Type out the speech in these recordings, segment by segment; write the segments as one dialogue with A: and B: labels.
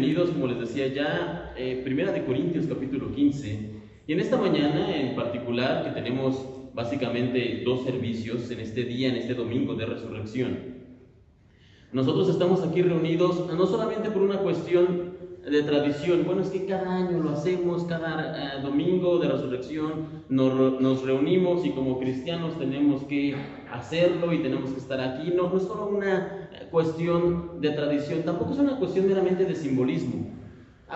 A: reunidos, como les decía ya, Primera de Corintios capítulo 15, y en esta mañana en particular, que tenemos básicamente dos servicios en este día, en este domingo de resurrección, nosotros estamos aquí reunidos no solamente por una cuestión de tradición. Bueno, es que cada año lo hacemos, cada domingo de resurrección nos reunimos y como cristianos tenemos que hacerlo y tenemos que estar aquí. No es solo una cuestión de tradición, tampoco es una cuestión meramente de simbolismo.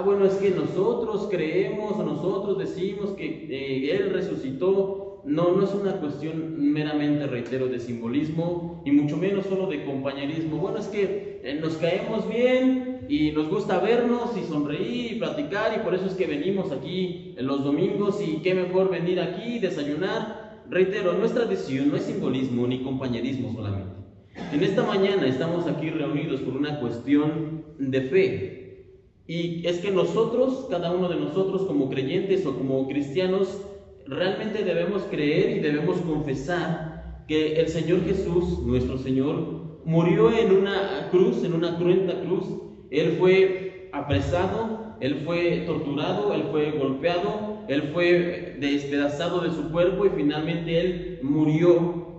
A: Bueno, es que nosotros creemos, nosotros decimos que Él resucitó. No es una cuestión meramente, reitero, de simbolismo y mucho menos solo de compañerismo. Bueno, es que nos caemos bien y nos gusta vernos y sonreír y platicar, y por eso es que venimos aquí en los domingos, y qué mejor venir aquí, desayunar. Reitero, no es tradición, no es simbolismo ni compañerismo solamente. En esta mañana estamos aquí reunidos por una cuestión de fe, y es que nosotros, cada uno de nosotros como creyentes o como cristianos, realmente debemos creer y debemos confesar que el Señor Jesús, nuestro Señor, murió en una cruz, en una cruenta cruz. Él fue apresado, Él fue torturado, Él fue golpeado, Él fue despedazado de su cuerpo y finalmente Él murió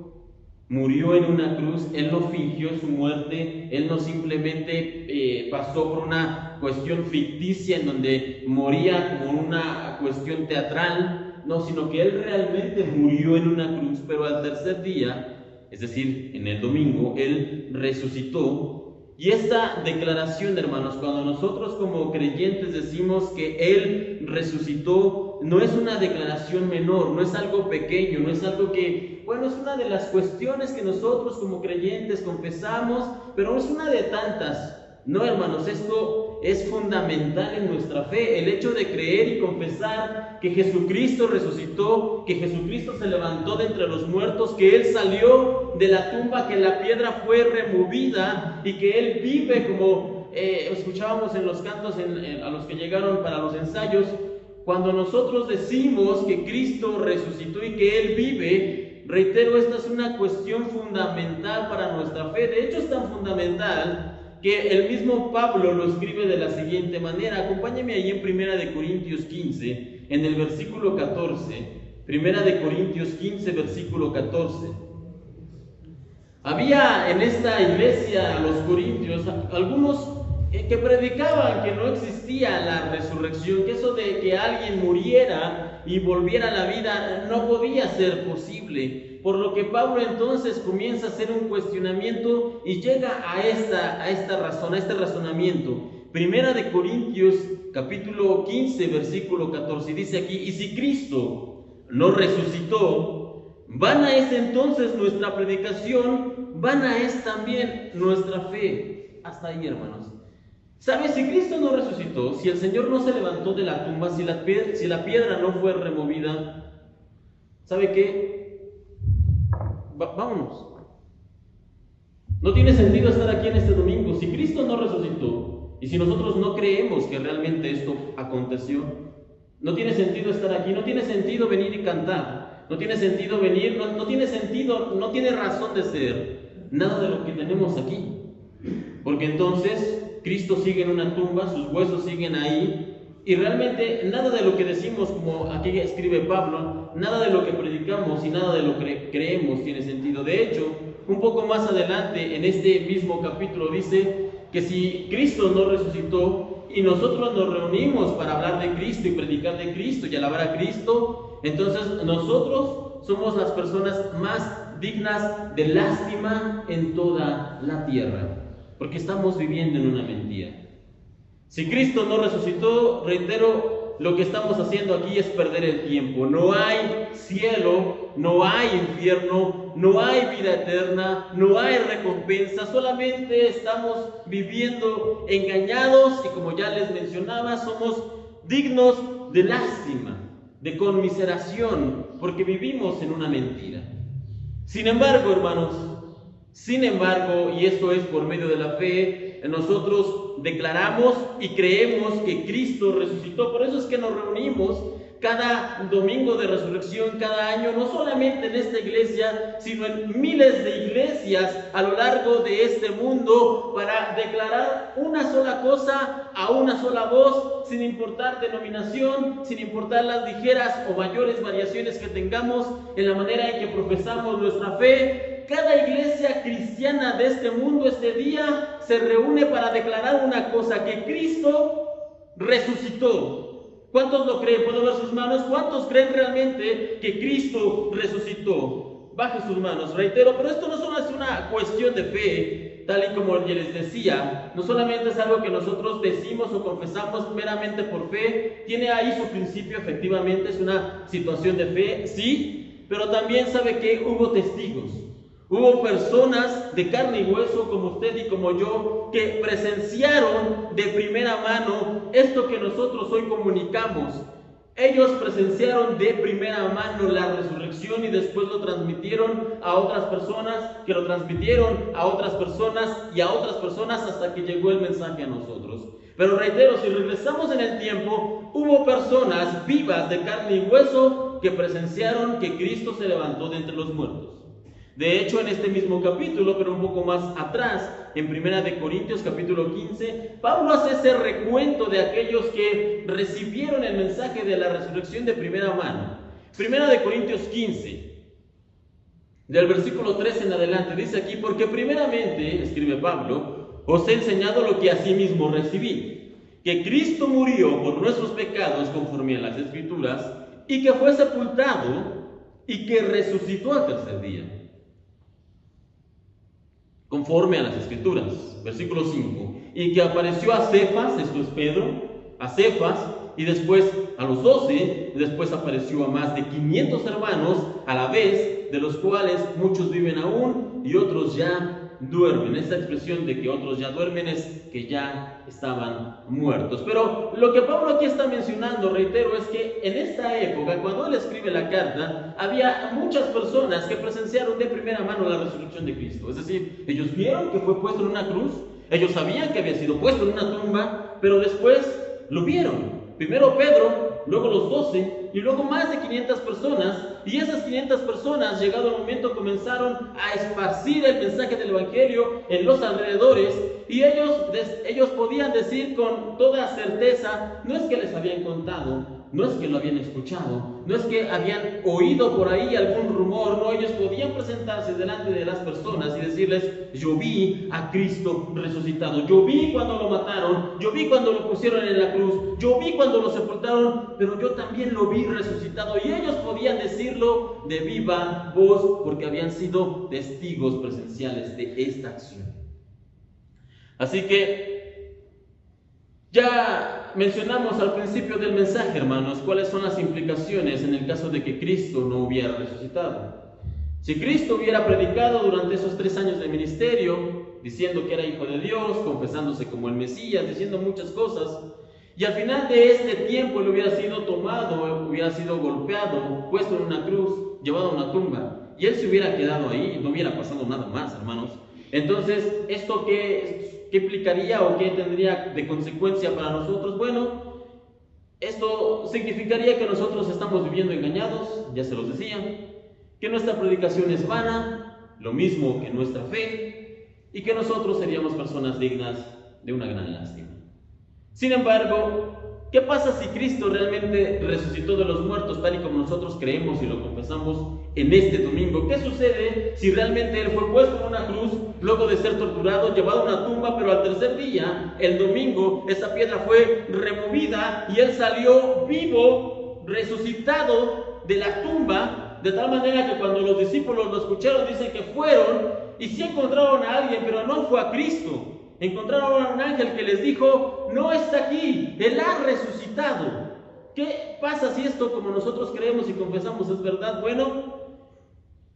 A: en una cruz. Él no fingió su muerte, Él no simplemente pasó por una cuestión ficticia en donde moría como una cuestión teatral. No, sino que Él realmente murió en una cruz, pero al tercer día, es decir, en el domingo, Él resucitó. Y esta declaración, hermanos, cuando nosotros como creyentes decimos que Él resucitó, no es una declaración menor, no es algo pequeño, no es algo que, bueno, es una de las cuestiones que nosotros como creyentes confesamos, pero no es una de tantas. No, hermanos, esto es fundamental en nuestra fe, el hecho de creer y confesar que Jesucristo resucitó, que Jesucristo se levantó de entre los muertos, que Él salió de la tumba, que la piedra fue removida y que Él vive, como escuchábamos en los cantos a los que llegaron para los ensayos. Cuando nosotros decimos que Cristo resucitó y que Él vive, reitero, esta es una cuestión fundamental para nuestra fe. De hecho, es tan fundamental que el mismo Pablo lo escribe de la siguiente manera. Acompáñame ahí en Primera de Corintios 15, en el versículo 14. Primera de Corintios 15, versículo 14. Había en esta iglesia, los corintios, algunos que predicaban que no existía la resurrección, que eso de que alguien muriera y volviera a la vida no podía ser posible. Por lo que Pablo entonces comienza a hacer un cuestionamiento y llega a este razonamiento. Primera de Corintios capítulo 15 versículo 14, dice aquí: y si Cristo no resucitó, vana es entonces nuestra predicación, vana es también nuestra fe. Hasta ahí, hermanos. ¿Sabes? Si Cristo no resucitó, si el Señor no se levantó de la tumba, si la piedra no fue removida, ¿sabe qué? Vámonos. No tiene sentido estar aquí en este domingo. Si Cristo no resucitó y si nosotros no creemos que realmente esto aconteció, no tiene sentido estar aquí, no tiene sentido venir y cantar, no tiene sentido venir, no tiene sentido, no tiene razón de ser nada de lo que tenemos aquí. Porque entonces Cristo sigue en una tumba, sus huesos siguen ahí, y realmente nada de lo que decimos, como aquí escribe Pablo, nada de lo que predicamos y nada de lo que creemos tiene sentido. De hecho, un poco más adelante en este mismo capítulo dice que si Cristo no resucitó y nosotros nos reunimos para hablar de Cristo y predicar de Cristo y alabar a Cristo, entonces nosotros somos las personas más dignas de lástima en toda la tierra, porque estamos viviendo en una mentira. Si Cristo no resucitó, reitero, lo que estamos haciendo aquí es perder el tiempo. No hay cielo, no hay infierno, no hay vida eterna, no hay recompensa. Solamente estamos viviendo engañados y, como ya les mencionaba, somos dignos de lástima, de conmiseración, porque vivimos en una mentira. Sin embargo, hermanos, y esto es por medio de la fe, nosotros declaramos y creemos que Cristo resucitó. Por eso es que nos reunimos cada domingo de resurrección, cada año, no solamente en esta iglesia, sino en miles de iglesias a lo largo de este mundo, para declarar una sola cosa a una sola voz, sin importar denominación, sin importar las ligeras o mayores variaciones que tengamos en la manera en que profesamos nuestra fe. Cada iglesia cristiana de este mundo este día se reúne para declarar una cosa: que Cristo resucitó. ¿Cuántos lo creen? ¿Puedo ver sus manos? ¿Cuántos creen realmente que Cristo resucitó? Baje sus manos, reitero, pero esto no solo es una cuestión de fe, tal y como ya les decía, no solamente es algo que nosotros decimos o confesamos meramente por fe, tiene ahí su principio, efectivamente, es una situación de fe, sí, pero también sabe que hubo testigos. Hubo personas de carne y hueso como usted y como yo que presenciaron de primera mano esto que nosotros hoy comunicamos. Ellos presenciaron de primera mano la resurrección y después lo transmitieron a otras personas, que lo transmitieron a otras personas y a otras personas hasta que llegó el mensaje a nosotros. Pero reitero, si regresamos en el tiempo, hubo personas vivas de carne y hueso que presenciaron que Cristo se levantó de entre los muertos. De hecho, en este mismo capítulo, pero un poco más atrás, en 1 Corintios capítulo 15, Pablo hace ese recuento de aquellos que recibieron el mensaje de la resurrección de primera mano. 1 Corintios 15, del versículo 3 en adelante, dice aquí: porque primeramente, escribe Pablo, os he enseñado lo que asimismo recibí, que Cristo murió por nuestros pecados conforme a las Escrituras, y que fue sepultado, y que resucitó al tercer día, conforme a las Escrituras. Versículo 5, y que apareció a Cefas, esto es Pedro, a Cefas, y después a los 12, y después apareció a más de 500 hermanos a la vez, de los cuales muchos viven aún y otros ya duermen. Esta expresión de que otros ya duermen es que ya estaban muertos. Pero lo que Pablo aquí está mencionando, reitero, es que en esta época, cuando él escribe la carta, había muchas personas que presenciaron de primera mano la resurrección de Cristo. Es decir, ellos vieron que fue puesto en una cruz, ellos sabían que había sido puesto en una tumba, pero después lo vieron. Primero Pedro, luego los 12 y luego más de 500 personas, y esas 500 personas, llegado el momento, comenzaron a esparcir el mensaje del Evangelio en los alrededores, y ellos podían decir con toda certeza: no es que les habían contado, no es que lo habían escuchado, no es que habían oído por ahí algún rumor, no, ellos podían presentarse delante de las personas y decirles: yo vi a Cristo resucitado, yo vi cuando lo mataron, yo vi cuando lo pusieron en la cruz, yo vi cuando lo sepultaron, pero yo también lo vi resucitado. Y ellos podían decirlo de viva voz porque habían sido testigos presenciales de esta acción. Así que ya mencionamos al principio del mensaje, hermanos, cuáles son las implicaciones en el caso de que Cristo no hubiera resucitado. Si Cristo hubiera predicado durante esos 3 años de ministerio, diciendo que era hijo de Dios, confesándose como el Mesías, diciendo muchas cosas, y al final de este tiempo él hubiera sido tomado, hubiera sido golpeado, puesto en una cruz, llevado a una tumba, y él se hubiera quedado ahí, no hubiera pasado nada más, hermanos. Entonces, ¿esto qué implicaría o qué tendría de consecuencia para nosotros? Bueno, esto significaría que nosotros estamos viviendo engañados, ya se los decía, que nuestra predicación es vana, lo mismo que nuestra fe, y que nosotros seríamos personas dignas de una gran lástima. Sin embargo, ¿qué pasa si Cristo realmente resucitó de los muertos tal y como nosotros creemos y lo confesamos en este domingo? ¿Qué sucede si realmente Él fue puesto en una cruz, luego de ser torturado, llevado a una tumba, pero al tercer día, el domingo, esa piedra fue removida y Él salió vivo, resucitado de la tumba, de tal manera que cuando los discípulos lo escucharon, dicen que fueron y sí encontraron a alguien, pero no fue a Cristo. Encontraron a un ángel que les dijo: no está aquí, Él ha resucitado. ¿Qué pasa si esto, como nosotros creemos y confesamos, es verdad? Bueno,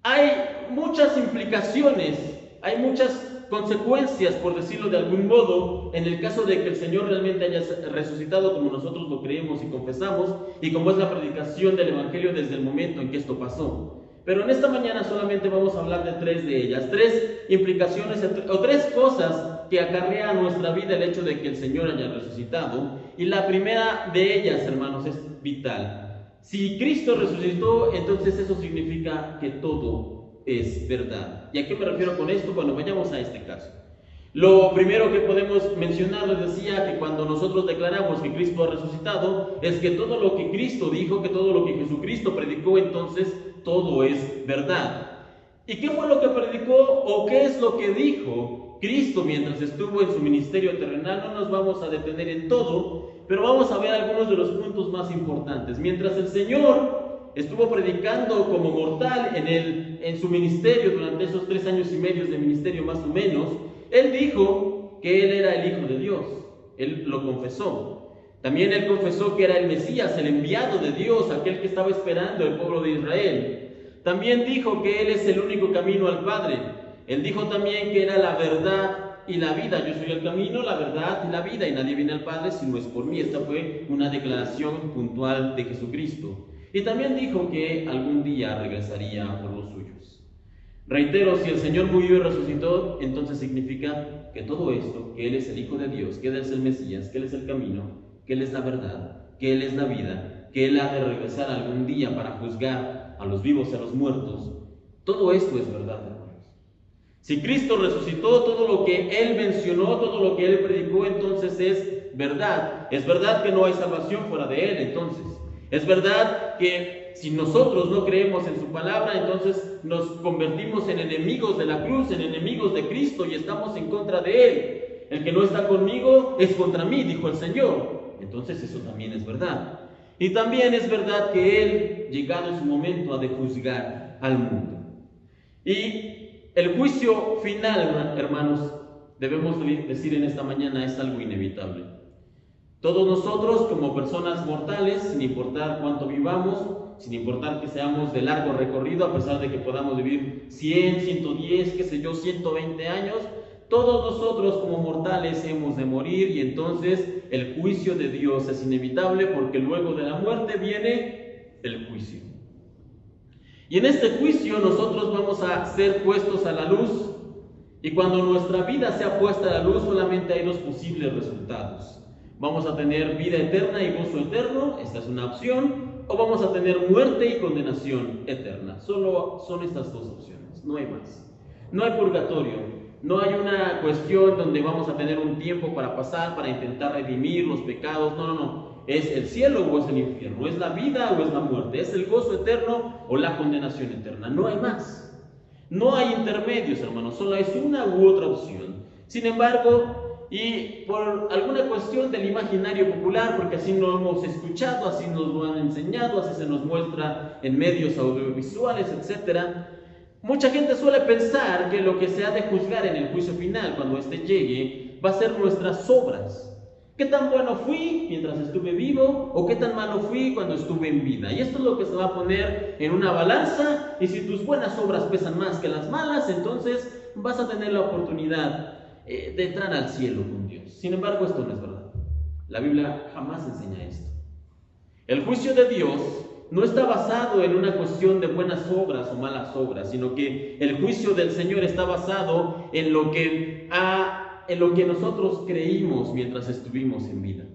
A: hay muchas implicaciones, hay muchas consecuencias, por decirlo de algún modo, en el caso de que el Señor realmente haya resucitado como nosotros lo creemos y confesamos, y como es la predicación del Evangelio desde el momento en que esto pasó. Pero en esta mañana solamente vamos a hablar de 3 de ellas, 3 implicaciones o 3 cosas que acarrea a nuestra vida el hecho de que el Señor haya resucitado. Y la primera de ellas, hermanos, es vital. Si Cristo resucitó, entonces eso significa que todo es verdad. ¿Y a qué me refiero con esto? Bueno, vayamos a este caso. Lo primero que podemos mencionar, les decía, que cuando nosotros declaramos que Cristo ha resucitado, es que todo lo que Cristo dijo, que todo lo que Jesucristo predicó, entonces todo es verdad. ¿Y qué fue lo que predicó o qué es lo que dijo Cristo mientras estuvo en su ministerio terrenal? No nos vamos a detener en todo, pero vamos a ver algunos de los puntos más importantes. Mientras el Señor estuvo predicando como mortal en su ministerio durante esos 3 años y medio de ministerio más o menos, Él dijo que Él era el Hijo de Dios. Él lo confesó. También Él confesó que era el Mesías, el enviado de Dios, aquel que estaba esperando el pueblo de Israel. También dijo que Él es el único camino al Padre. Él dijo también que era la verdad y la vida. Yo soy el camino, la verdad y la vida, y nadie viene al Padre si no es por mí. Esta fue una declaración puntual de Jesucristo. Y también dijo que algún día regresaría por los suyos. Reitero, si el Señor murió y resucitó, entonces significa que todo esto, que Él es el Hijo de Dios, que Él es el Mesías, que Él es el camino, que Él es la verdad, que Él es la vida, que Él ha de regresar algún día para juzgar a los vivos y a los muertos, todo esto es verdad, hermanos. Si Cristo resucitó, todo lo que Él mencionó, todo lo que Él predicó, entonces es verdad. Es verdad que no hay salvación fuera de Él, entonces. Es verdad que si nosotros no creemos en su palabra, entonces nos convertimos en enemigos de la cruz, en enemigos de Cristo y estamos en contra de Él. El que no está conmigo es contra mí, dijo el Señor. Entonces eso también es verdad. Y también es verdad que Él, llegado su momento, ha de juzgar al mundo. Y el juicio final, hermanos, debemos decir en esta mañana, es algo inevitable. Todos nosotros, como personas mortales, sin importar cuánto vivamos, sin importar que seamos de largo recorrido, a pesar de que podamos vivir 100, 110, qué sé yo, 120 años, todos nosotros como mortales hemos de morir, y entonces el juicio de Dios es inevitable, porque luego de la muerte viene el juicio. Y en este juicio nosotros vamos a ser puestos a la luz, y cuando nuestra vida sea puesta a la luz solamente hay 2 posibles resultados. Vamos a tener vida eterna y gozo eterno, esta es una opción, o vamos a tener muerte y condenación eterna. Solo son estas 2 opciones, no hay más. No hay purgatorio. No hay una cuestión donde vamos a tener un tiempo para pasar, para intentar redimir los pecados. No. ¿Es el cielo o es el infierno? ¿Es la vida o es la muerte? ¿Es el gozo eterno o la condenación eterna? No hay más. No hay intermedios, hermanos. Solo es una u otra opción. Sin embargo, y por alguna cuestión del imaginario popular, porque así lo hemos escuchado, así nos lo han enseñado, así se nos muestra en medios audiovisuales, etcétera, mucha gente suele pensar que lo que se ha de juzgar en el juicio final, cuando éste llegue, va a ser nuestras obras. ¿Qué tan bueno fui mientras estuve vivo? ¿O qué tan malo fui cuando estuve en vida? Y esto es lo que se va a poner en una balanza, y si tus buenas obras pesan más que las malas, entonces vas a tener la oportunidad de entrar al cielo con Dios. Sin embargo, esto no es verdad. La Biblia jamás enseña esto. El juicio de Dios no está basado en una cuestión de buenas obras o malas obras, sino que el juicio del Señor está basado en lo que nosotros creímos mientras estuvimos en vida.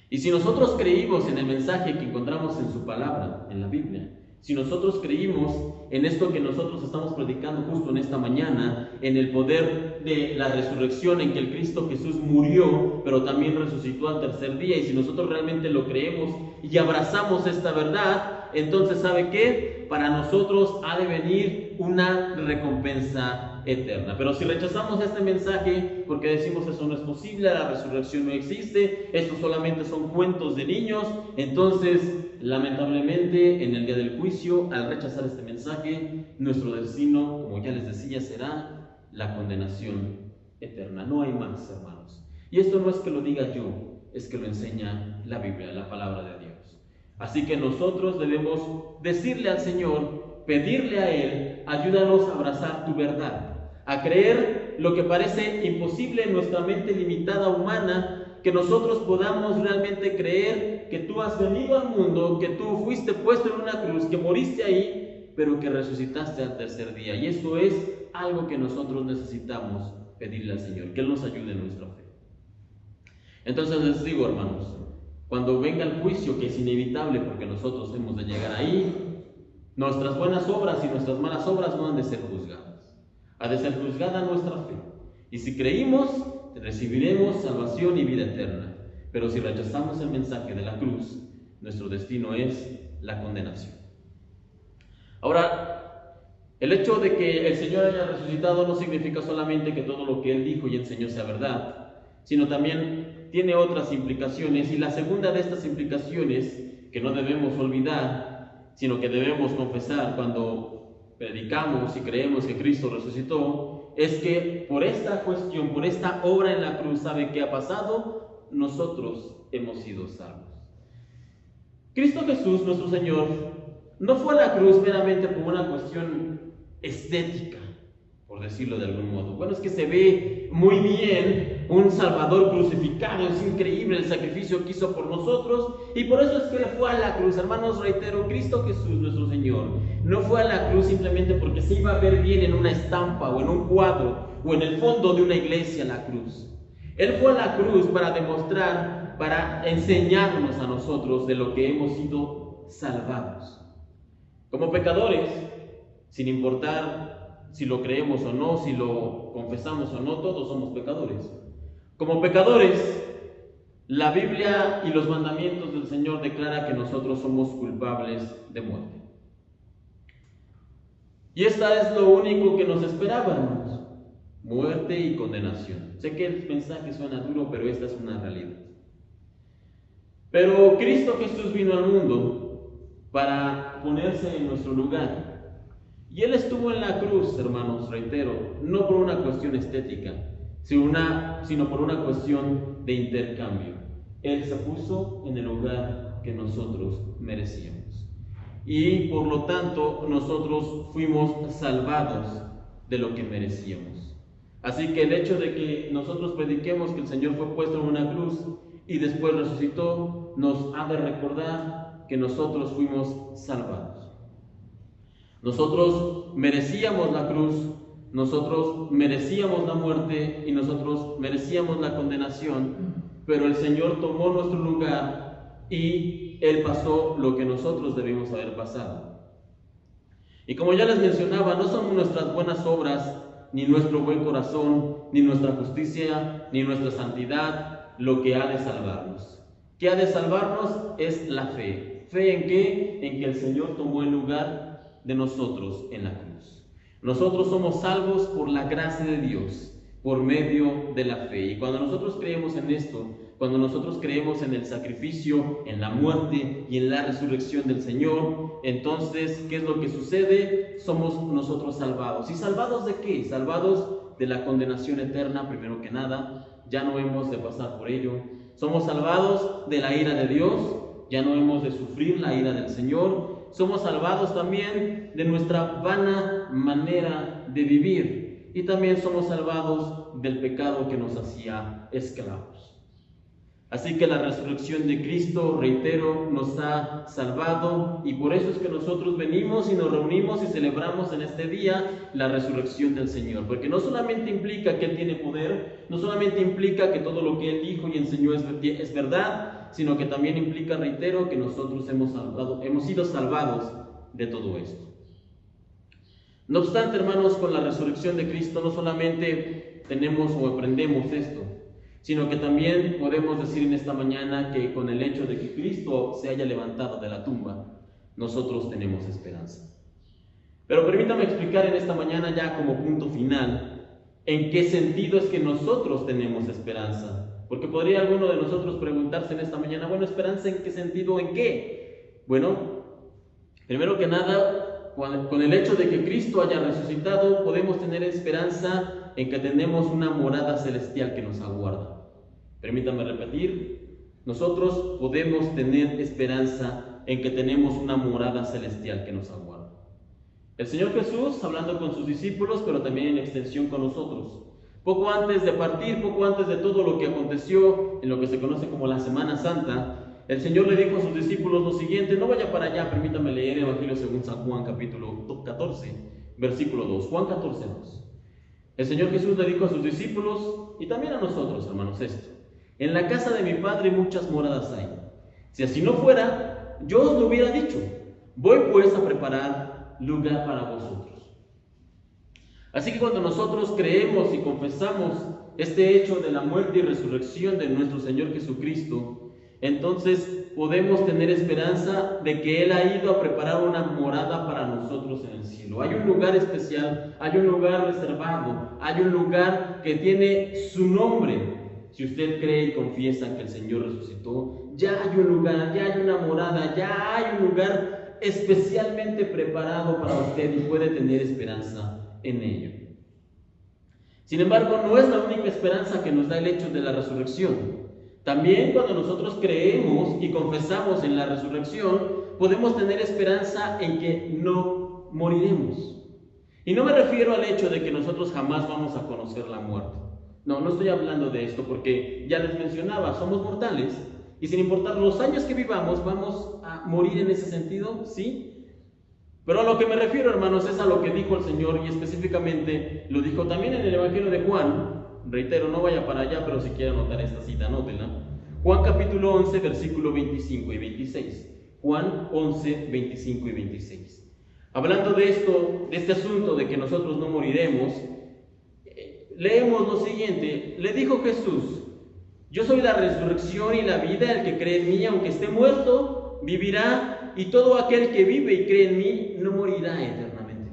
A: Y si nosotros creímos en el mensaje que encontramos en su palabra, en la Biblia, si nosotros creímos en esto que nosotros estamos predicando justo en esta mañana, en el poder de la resurrección, en que el Cristo Jesús murió, pero también resucitó al tercer día, y si nosotros realmente lo creemos y abrazamos esta verdad, entonces ¿sabe qué? Para nosotros ha de venir una recompensa eterna. Pero si rechazamos este mensaje porque decimos eso no es posible, la resurrección no existe, estos solamente son cuentos de niños, entonces lamentablemente en el día del juicio, al rechazar este mensaje, nuestro destino, como ya les decía, será la condenación eterna. No hay más, hermanos. Y esto no es que lo diga yo, es que lo enseña la Biblia, la palabra de Dios. Así que nosotros debemos decirle al Señor, pedirle a Él, ayúdanos a abrazar tu verdad, a creer lo que parece imposible en nuestra mente limitada humana, que nosotros podamos realmente creer que tú has venido al mundo, que tú fuiste puesto en una cruz, que moriste ahí, pero que resucitaste al tercer día. Y eso es algo que nosotros necesitamos pedirle al Señor, que Él nos ayude en nuestra fe. Entonces les digo, hermanos, cuando venga el juicio, que es inevitable porque nosotros hemos de llegar ahí, nuestras buenas obras y nuestras malas obras no han de ser juzgadas. Ha de ser juzgada nuestra fe. Y si creímos, recibiremos salvación y vida eterna. Pero si rechazamos el mensaje de la cruz, nuestro destino es la condenación. Ahora, el hecho de que el Señor haya resucitado no significa solamente que todo lo que Él dijo y enseñó sea verdad, sino también tiene otras implicaciones, y la segunda de estas implicaciones que no debemos olvidar, sino que debemos confesar cuando predicamos y creemos que Cristo resucitó, es que por esta cuestión, por esta obra en la cruz, ¿sabe qué ha pasado? Nosotros hemos sido salvos. Cristo Jesús, nuestro Señor, no fue a la cruz meramente por una cuestión estética, por decirlo de algún modo. Bueno, es que se ve muy bien un Salvador crucificado, es increíble el sacrificio que hizo por nosotros, y por eso es que Él fue a la cruz. Hermanos, reitero, Cristo Jesús, nuestro Señor, no fue a la cruz simplemente porque se iba a ver bien en una estampa o en un cuadro o en el fondo de una iglesia la cruz. Él fue a la cruz para demostrar, para enseñarnos a nosotros de lo que hemos sido salvados. Como pecadores, sin importar si lo creemos o no, si lo confesamos o no, todos somos pecadores. Como pecadores, la Biblia y los mandamientos del Señor declaran que nosotros somos culpables de muerte. Y esta es lo único que nos esperaba, hermanos: muerte y condenación. Sé que el mensaje suena duro, pero esta es una realidad. Pero Cristo Jesús vino al mundo para ponerse en nuestro lugar. Y Él estuvo en la cruz, hermanos, reitero, no por una cuestión estética, sino por una cuestión de intercambio. Él se puso en el lugar que nosotros merecíamos. Y por lo tanto, nosotros fuimos salvados de lo que merecíamos. Así que el hecho de que nosotros prediquemos que el Señor fue puesto en una cruz y después resucitó, nos ha de recordar que nosotros fuimos salvados. Nosotros merecíamos la cruz, nosotros merecíamos la muerte y nosotros merecíamos la condenación, pero el Señor tomó nuestro lugar y Él pasó lo que nosotros debimos haber pasado. Y como ya les mencionaba, no son nuestras buenas obras, ni nuestro buen corazón, ni nuestra justicia, ni nuestra santidad lo que ha de salvarnos. ¿Qué ha de salvarnos? Es la fe. ¿Fe en qué? En que el Señor tomó el lugar de nosotros en la cruz. Nosotros somos salvos por la gracia de Dios, por medio de la fe. Y cuando nosotros creemos en esto, cuando nosotros creemos en el sacrificio, en la muerte y en la resurrección del Señor, entonces, ¿qué es lo que sucede? Somos nosotros salvados. ¿Y salvados de qué? Salvados de la condenación eterna, primero que nada. Ya no hemos de pasar por ello. Somos salvados de la ira de Dios. Ya no hemos de sufrir la ira del Señor. Somos salvados también de nuestra vana manera de vivir. Y también somos salvados del pecado que nos hacía esclavos. Así que la resurrección de Cristo, reitero, nos ha salvado, y por eso es que nosotros venimos y nos reunimos y celebramos en este día la resurrección del Señor. Porque no solamente implica que Él tiene poder, no solamente implica que todo lo que Él dijo y enseñó es verdad, sino que también implica, reitero, que nosotros hemos sido salvados de todo esto. No obstante, hermanos, con la resurrección de Cristo no solamente tenemos o aprendemos esto, sino que también podemos decir en esta mañana que con el hecho de que Cristo se haya levantado de la tumba, nosotros tenemos esperanza. Pero permítame explicar en esta mañana, ya como punto final, en qué sentido es que nosotros tenemos esperanza. Porque podría alguno de nosotros preguntarse en esta mañana, bueno, ¿esperanza en qué sentido? ¿En qué? Bueno, primero que nada, con el hecho de que Cristo haya resucitado, podemos tener esperanza en que tenemos una morada celestial que nos aguarda. Permítanme repetir, nosotros podemos tener esperanza en que tenemos una morada celestial que nos aguarda. El Señor Jesús, hablando con sus discípulos, pero también en extensión con nosotros, poco antes de partir, poco antes de todo lo que aconteció en lo que se conoce como la Semana Santa, el Señor le dijo a sus discípulos lo siguiente. No vaya para allá, permítanme leer el Evangelio según San Juan, capítulo 14, versículo 2. Juan 14, 2. El Señor Jesús le dijo a sus discípulos, y también a nosotros, hermanos, esto: en la casa de mi Padre muchas moradas hay. Si así no fuera, yo os lo hubiera dicho. Voy pues a preparar lugar para vosotros. Así que cuando nosotros creemos y confesamos este hecho de la muerte y resurrección de nuestro Señor Jesucristo, entonces podemos tener esperanza de que Él ha ido a preparar una morada para nosotros en el cielo. Hay un lugar especial, hay un lugar reservado, hay un lugar que tiene su nombre. Si usted cree y confiesa que el Señor resucitó, ya hay un lugar, ya hay una morada, ya hay un lugar especialmente preparado para usted y puede tener esperanza en ello. Sin embargo, no es la única esperanza que nos da el hecho de la resurrección. También cuando nosotros creemos y confesamos en la resurrección, podemos tener esperanza en que no moriremos. Y no me refiero al hecho de que nosotros jamás vamos a conocer la muerte. No estoy hablando de esto porque ya les mencionaba, somos mortales y sin importar los años que vivamos, vamos a morir en ese sentido, ¿sí? Pero a lo que me refiero, hermanos, es a lo que dijo el Señor y específicamente lo dijo también en el Evangelio de Juan. Reitero, no vaya para allá, pero si quiere anotar esta cita, anótenla. Juan capítulo 11, versículo 25 y 26. Juan 11, 25 y 26. Hablando de esto, de este asunto de que nosotros no moriremos, leemos lo siguiente. Le dijo Jesús: yo soy la resurrección y la vida, el que cree en mí, aunque esté muerto, vivirá, y todo aquel que vive y cree en mí no morirá eternamente.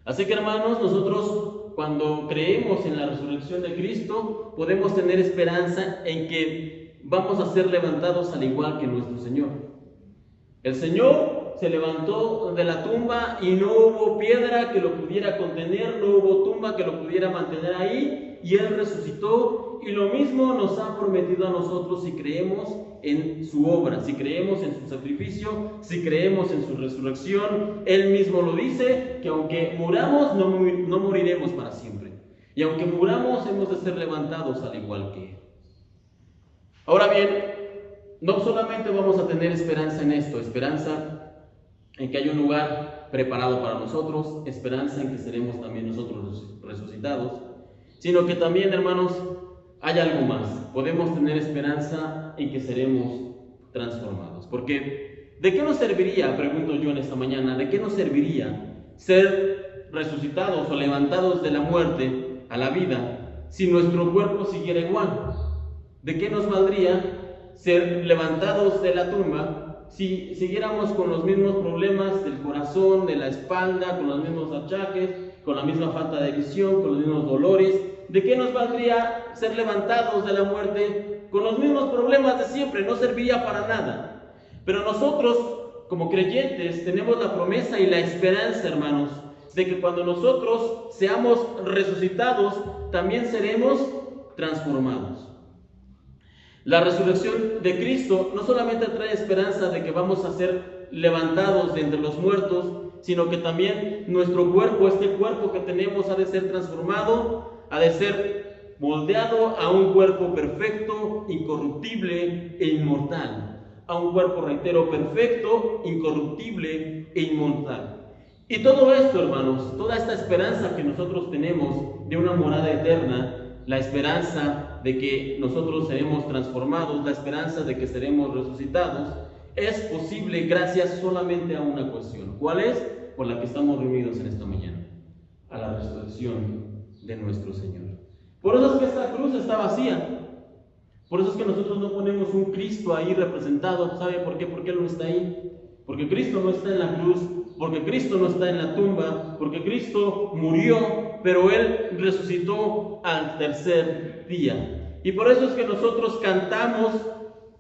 A: Así que, hermanos, nosotros cuando creemos en la resurrección de Cristo, podemos tener esperanza en que vamos a ser levantados al igual que nuestro Señor. El Señor se levantó de la tumba y no hubo piedra que lo pudiera contener, no hubo tumba que lo pudiera mantener ahí, y Él resucitó, y lo mismo nos ha prometido a nosotros si creemos en su obra, si creemos en su sacrificio, si creemos en su resurrección. Él mismo lo dice, que aunque muramos, no moriremos para siempre, y aunque muramos, hemos de ser levantados al igual que Él. Ahora bien, no solamente vamos a tener esperanza en esto, esperanza en que hay un lugar preparado para nosotros, esperanza en que seremos también nosotros resucitados, sino que también, hermanos, hay algo más. Podemos tener esperanza en que seremos transformados. Porque, ¿de qué nos serviría, pregunto yo en esta mañana, de qué nos serviría ser resucitados o levantados de la muerte a la vida si nuestro cuerpo siguiera igual? ¿De qué nos valdría ser levantados de la tumba si siguiéramos con los mismos problemas del corazón, de la espalda, con los mismos achaques, con la misma falta de visión, con los mismos dolores? ¿De qué nos valdría ser levantados de la muerte con los mismos problemas de siempre? No serviría para nada. Pero nosotros, como creyentes, tenemos la promesa y la esperanza, hermanos, de que cuando nosotros seamos resucitados, también seremos transformados. La resurrección de Cristo no solamente trae esperanza de que vamos a ser levantados de entre los muertos, sino que también nuestro cuerpo, este cuerpo que tenemos, ha de ser transformado, ha de ser moldeado a un cuerpo perfecto, incorruptible e inmortal. A un cuerpo, reitero, perfecto, incorruptible e inmortal. Y todo esto, hermanos, toda esta esperanza que nosotros tenemos de una morada eterna, la esperanza de que nosotros seremos transformados, la esperanza de que seremos resucitados, es posible gracias solamente a una cuestión. ¿Cuál es? Por la que estamos reunidos en esta mañana: a la resurrección de nuestro Señor. Por eso es que esta cruz está vacía. Por eso es que nosotros no ponemos un Cristo ahí representado. ¿Sabe por qué? ¿Por qué no está ahí? Porque Cristo no está en la cruz, porque Cristo no está en la tumba, porque Cristo murió, pero Él resucitó al tercer día. Y por eso es que nosotros cantamos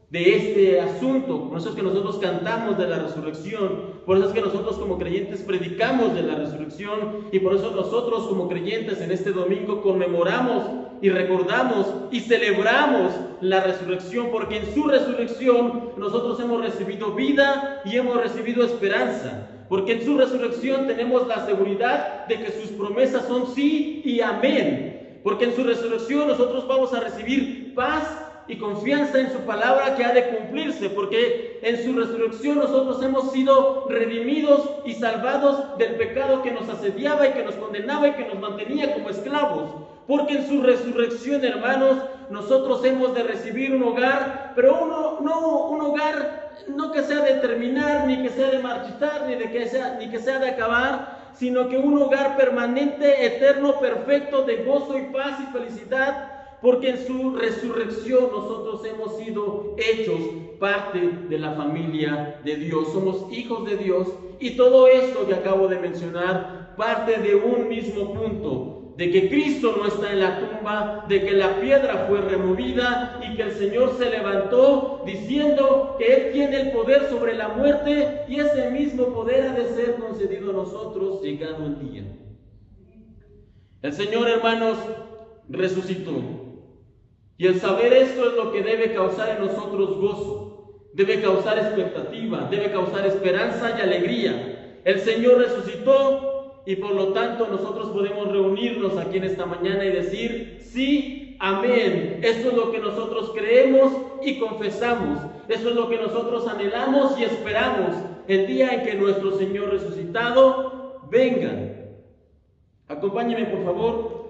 A: de este asunto, por eso es que nosotros cantamos de la resurrección, por eso es que nosotros como creyentes predicamos de la resurrección, y por eso nosotros como creyentes en este domingo conmemoramos y recordamos y celebramos la resurrección, porque en su resurrección nosotros hemos recibido vida y hemos recibido esperanza, porque en su resurrección tenemos la seguridad de que sus promesas son sí y amén, porque en su resurrección nosotros vamos a recibir paz y confianza en su palabra que ha de cumplirse, porque en su resurrección nosotros hemos sido redimidos y salvados del pecado que nos asediaba y que nos condenaba y que nos mantenía como esclavos. Porque en su resurrección, hermanos, nosotros hemos de recibir un hogar, pero un hogar no que sea de terminar, ni que sea de marchitar, ni que sea de acabar, sino que un hogar permanente, eterno, perfecto, de gozo y paz y felicidad, porque en su resurrección nosotros hemos sido hechos parte de la familia de Dios, somos hijos de Dios, y todo esto que acabo de mencionar parte de un mismo punto, de que Cristo no está en la tumba, de que la piedra fue removida y que el Señor se levantó diciendo que Él tiene el poder sobre la muerte, y ese mismo poder ha de ser concedido a nosotros llegado el día. El Señor, hermanos, resucitó, y el saber esto es lo que debe causar en nosotros gozo, debe causar expectativa, debe causar esperanza y alegría. El Señor resucitó, y por lo tanto nosotros podemos reunirnos aquí en esta mañana y decir, sí, amén. Esto es lo que nosotros creemos y confesamos. Eso es lo que nosotros anhelamos y esperamos el día en que nuestro Señor resucitado venga. Acompáñenme, por favor,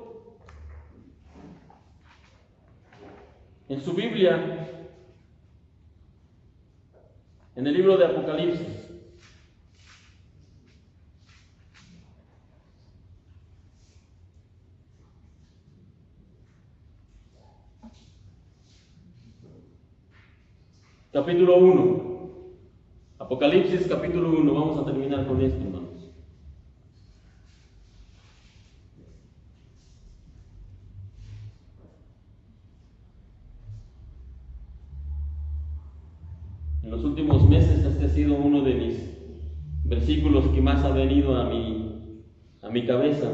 A: en su Biblia, en el libro de Apocalipsis. Capítulo 1. Apocalipsis capítulo 1. Vamos a terminar con esto, hermanos. En los últimos meses este ha sido uno de mis versículos que más ha venido a mi cabeza.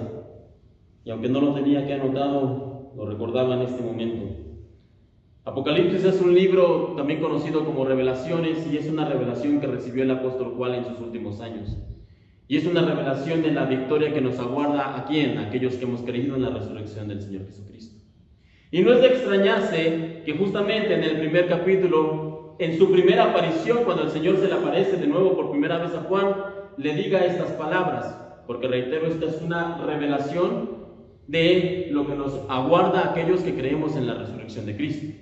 A: Y aunque no lo tenía aquí anotado, lo recordaba en este momento. Apocalipsis es un libro también conocido como Revelaciones, y es una revelación que recibió el apóstol Juan en sus últimos años. Y es una revelación de la victoria que nos aguarda ¿a quién? A aquellos que hemos creído en la resurrección del Señor Jesucristo. Y no es de extrañarse que justamente en el primer capítulo, en su primera aparición, cuando el Señor se le aparece de nuevo por primera vez a Juan, le diga estas palabras, porque reitero, esta es una revelación de lo que nos aguarda a aquellos que creemos en la resurrección de Cristo.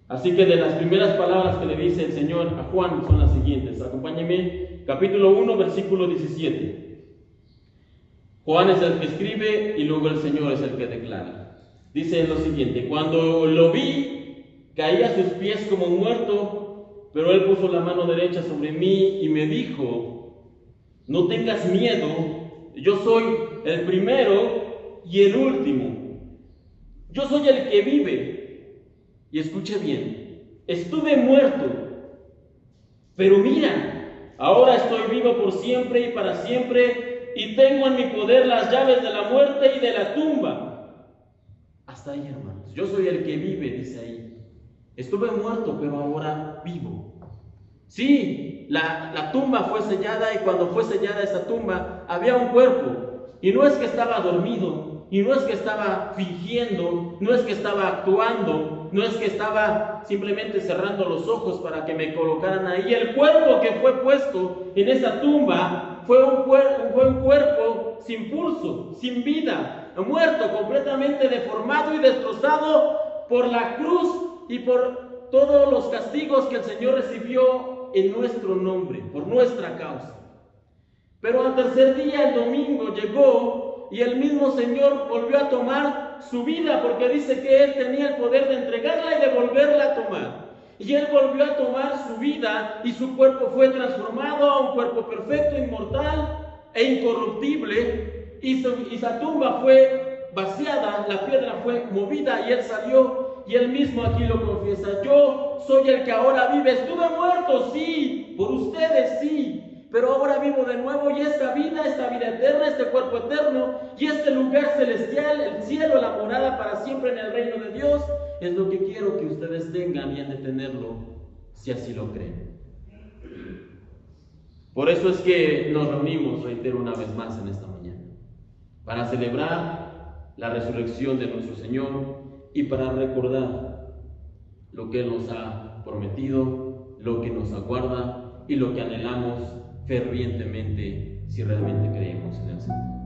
A: Así que de las primeras palabras que le dice el Señor a Juan son las siguientes. Acompáñenme, capítulo 1, versículo 17. Juan es el que escribe y luego el Señor es el que declara. Dice lo siguiente: cuando lo vi, caí a sus pies como muerto, pero Él puso la mano derecha sobre mí y me dijo, no tengas miedo, yo soy el primero y el último. Yo soy el que vive. Y escuche bien, estuve muerto, pero mira, ahora estoy vivo por siempre y para siempre, y tengo en mi poder las llaves de la muerte y de la tumba. Hasta ahí, hermanos. Yo soy el que vive, dice ahí. Estuve muerto, pero ahora vivo. Sí, la tumba fue sellada, y cuando fue sellada esa tumba, había un cuerpo. Y no es que estaba dormido, y no es que estaba fingiendo, no es que estaba actuando, no es que estaba simplemente cerrando los ojos para que me colocaran ahí. El cuerpo que fue puesto en esa tumba fue un cuerpo sin pulso, sin vida, muerto, completamente deformado y destrozado por la cruz y por todos los castigos que el Señor recibió en nuestro nombre, por nuestra causa. Pero al tercer día, el domingo, llegó y el mismo Señor volvió a tomar su vida, porque dice que Él tenía el poder de entregarla y de volverla a tomar. Y Él volvió a tomar su vida y su cuerpo fue transformado a un cuerpo perfecto, inmortal e incorruptible, y su tumba fue vaciada, la piedra fue movida y Él salió, y Él mismo aquí lo confiesa: yo soy el que ahora vive. Estuve muerto, sí, por ustedes, sí, pero ahora vivo de nuevo, y esta vida eterna, este cuerpo eterno y este lugar celestial, el cielo, la morada para siempre en el reino de Dios, es lo que quiero que ustedes tengan, y han de tenerlo si así lo creen. Por eso es que nos reunimos, reitero una vez más en esta mañana, para celebrar la resurrección de nuestro Señor y para recordar lo que Él nos ha prometido, lo que nos aguarda y lo que anhelamos fervientemente si realmente creemos en el Señor.